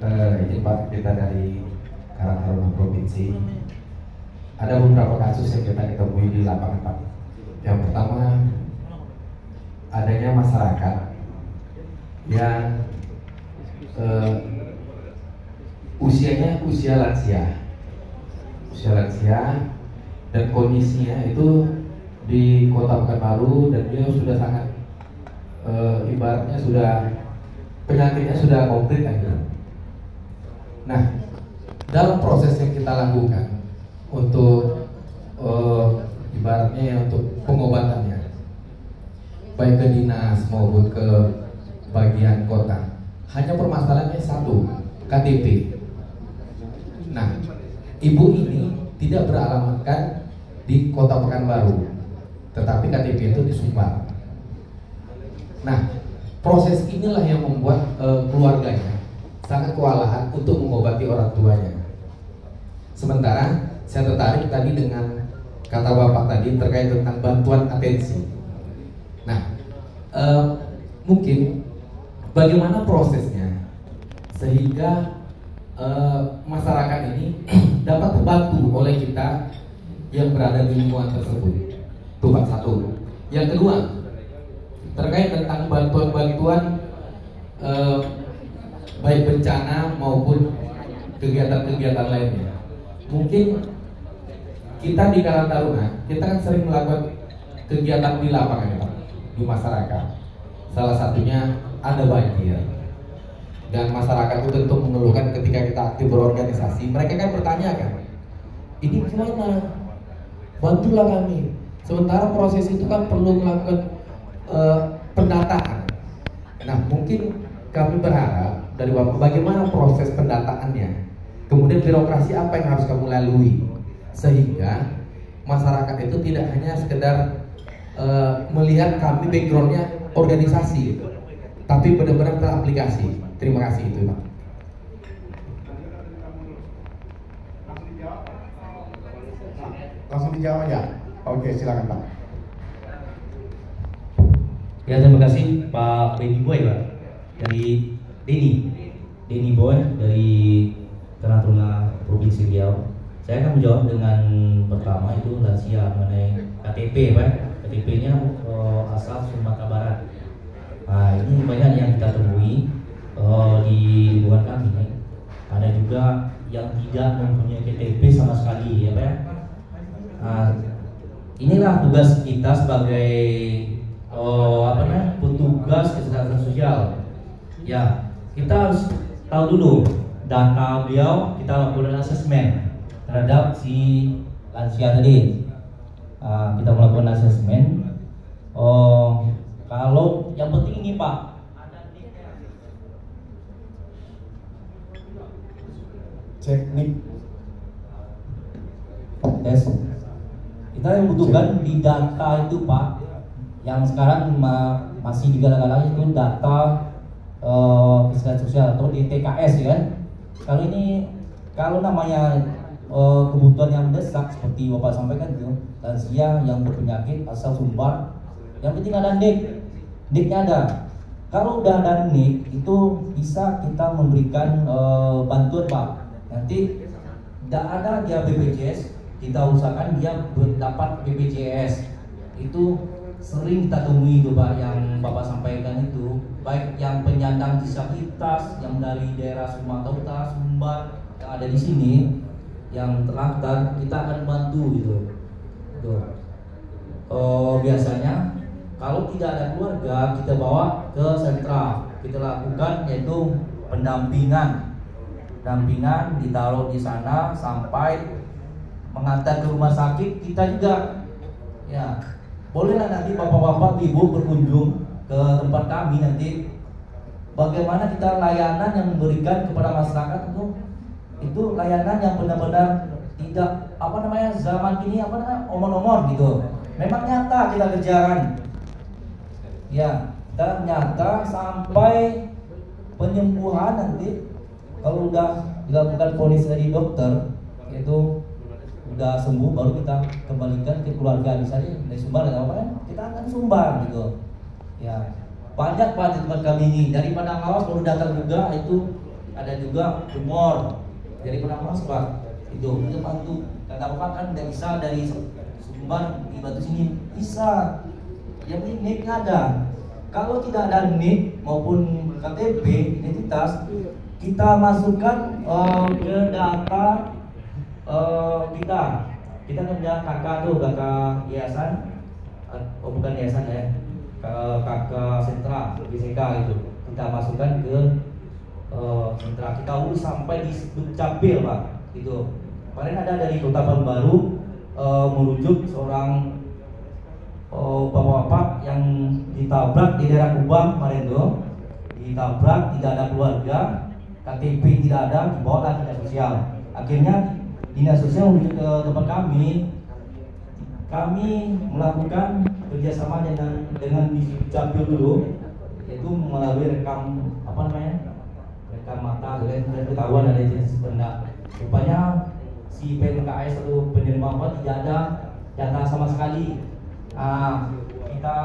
Izin Pak, kita dari Karang Taruna Provinsi. Ada beberapa kasus yang kita ketemui di lapangan Pak. Yang pertama, adanya masyarakat yang usianya usia lansia dan kondisinya itu di Kota Pekanbaru, dan dia sudah sangat ibaratnya sudah penyakitnya sudah komplit aja. Nah, dalam proses yang kita lakukan untuk ibaratnya untuk pengobatannya, baik ke dinas maupun ke bagian kota, hanya permasalahannya satu, KTP. Nah, ibu ini tidak beralamatkan di Kota Pekanbaru, tetapi KTP itu di Sumbar. Nah, proses inilah yang membuat keluarganya sangat kewalahan untuk mengobati orang tuanya. Sementara saya tertarik tadi dengan kata Bapak tadi terkait tentang bantuan atensi. Nah, mungkin bagaimana prosesnya sehingga masyarakat ini dapat terbantu oleh kita yang berada di lingkungan tersebut. Itu Pak, satu. Yang kedua, terkait tentang bantuan-bantuan baik bencana maupun kegiatan-kegiatan lainnya. Mungkin kita di Karang Taruna, kita kan sering melakukan kegiatan di lapangan ya Pak, di masyarakat. Salah satunya ada banjir. Dan masyarakat itu tentu mengeluhkan ketika kita aktif berorganisasi, mereka kan bertanya kan, ini gimana? Bantulah kami. Sementara proses itu kan perlu melakukan pendataan. Nah, mungkin kami berharap dari Bapak bagaimana proses pendataannya, kemudian birokrasi apa yang harus kamu lalui, sehingga masyarakat itu tidak hanya sekedar melihat kami backgroundnya organisasi, tapi benar-benar teraplikasi. Terima kasih itu Pak. Langsung dijawab aja. Oke, silakan Pak. Ya, terima kasih Pak Denny Boy Pak, dari Denny Boy dari Karang Taruna Provinsi Riau. Saya akan menjawab dengan pertama itu lansia mengenai KTP Pak. KTP-nya asal Sumatera Barat. Nah, ini banyak yang kita temui di lingkungan kami. Ada juga yang tidak mempunyai KTP sama sekali ya Pak. Nah, inilah tugas kita sebagai petugas kesehatan sosial. Ya, kita harus tahu dulu data beliau, kita lakukan asesmen terhadap si lansia tadi. Kita melakukan asesmen. Kalau yang penting ini Pak, cek nik. tes. Kita yang butuhkan di data itu Pak, yang sekarang masih digalang-galang itu data kesehatan sosial atau DTKS ya kan. Kalau namanya kebutuhan yang mendesak seperti Bapak sampaikan itu, lansia yang berpenyakit asal Sumbar, yang penting ada NIK-nya ada. Kalau udah ada NIK itu bisa kita memberikan bantuan Pak. Nanti tidak ada dia BPJS, kita usahakan dia dapat BPJS. Itu sering kita temui itu Pak, yang Bapak sampaikan itu, baik yang penyandang disabilitas yang dari daerah Sumatera Utara, Sumbar yang ada di sini yang terlantar, kita akan bantu gitu. Biasanya kalau tidak ada keluarga, kita bawa ke sentra, kita lakukan yaitu pendampingan, ditaruh di sana sampai mengantar ke rumah sakit. Kita juga ya bolehlah nanti bapak-bapak ibu berkunjung ke tempat kami nanti, bagaimana kita layanan yang memberikan kepada masyarakat itu layanan yang benar-benar tidak zaman ini omong-omong gitu. Memang nyata kita kerjakan ya, dan nyata sampai penyembuhan nanti. Kalau udah dilakukan polis dari dokter itu udah sembuh, baru kita kembalikan ke keluarga. Misalnya dari Sumbar atau apa kan, kita akan Sumbar gitu ya. Banyak Pak di tempat kami ini, dari Padang Lawas baru datang juga itu ada juga tumor. Jadi pernah masuk Pak, itu bantu. Kata Bapak kan tidak bisa dari sumber dibantu sini, bisa. Yang penting NIK-nya ada. Kalau tidak ada NIK maupun KTP identitas, kita masukkan ke data kita. Kita kan punya kakak tuh, kakak yayasan, bukan yayasan ya, kakak sentra, BCK gitu. Kita masukkan ke sentra, kita urus sampai di Dukcapil Pak. Gitu. Kemarin ada dari Kota Pekanbaru merujuk seorang bapak-bapak yang ditabrak di daerah Kubang kemarin tuh, ditabrak, tidak ada keluarga, KTP tidak ada, dibawa ke dinas sosial. Akhirnya dinas sosial menuju ke tempat kami melakukan kerjasama dengan di Dukcapil dulu, yaitu melalui rekam mata dan ketahuan ada jenis benda. Rupanya si PMKS atau penerima apa tidak ada data sama sekali. Kita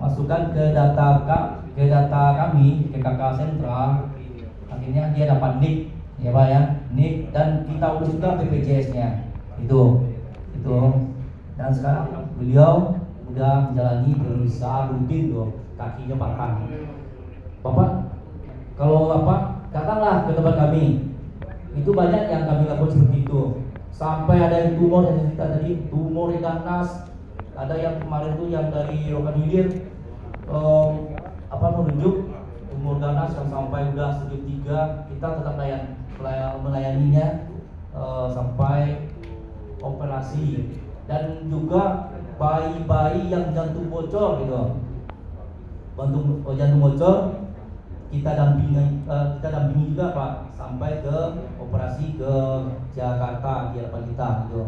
masukkan ke data kami, ke KK Sentra. Akhirnya dia dapat NIK, ya Pak ya, NIK, dan kita urus juga BPJS-nya. Itu. Dan sekarang beliau sudah menjalani pemeriksaan rutin tuh, kakinya patah. Bapak, kalau datanglah ke tempat kami. Itu banyak yang kami lakukan seperti itu. Sampai ada yang tumor yang cerita tadi, tumor ganas. Ada yang kemarin tuh yang dari Rokan Hilir menunjuk tumor ganas yang sampai udah stadium 3, kita tetap melayaninya sampai operasi. Dan juga bayi-bayi yang jantung bocor gitu, jantung bocor, kita dampingi juga Pak sampai ke operasi ke Jakarta di hadapan kita gitu.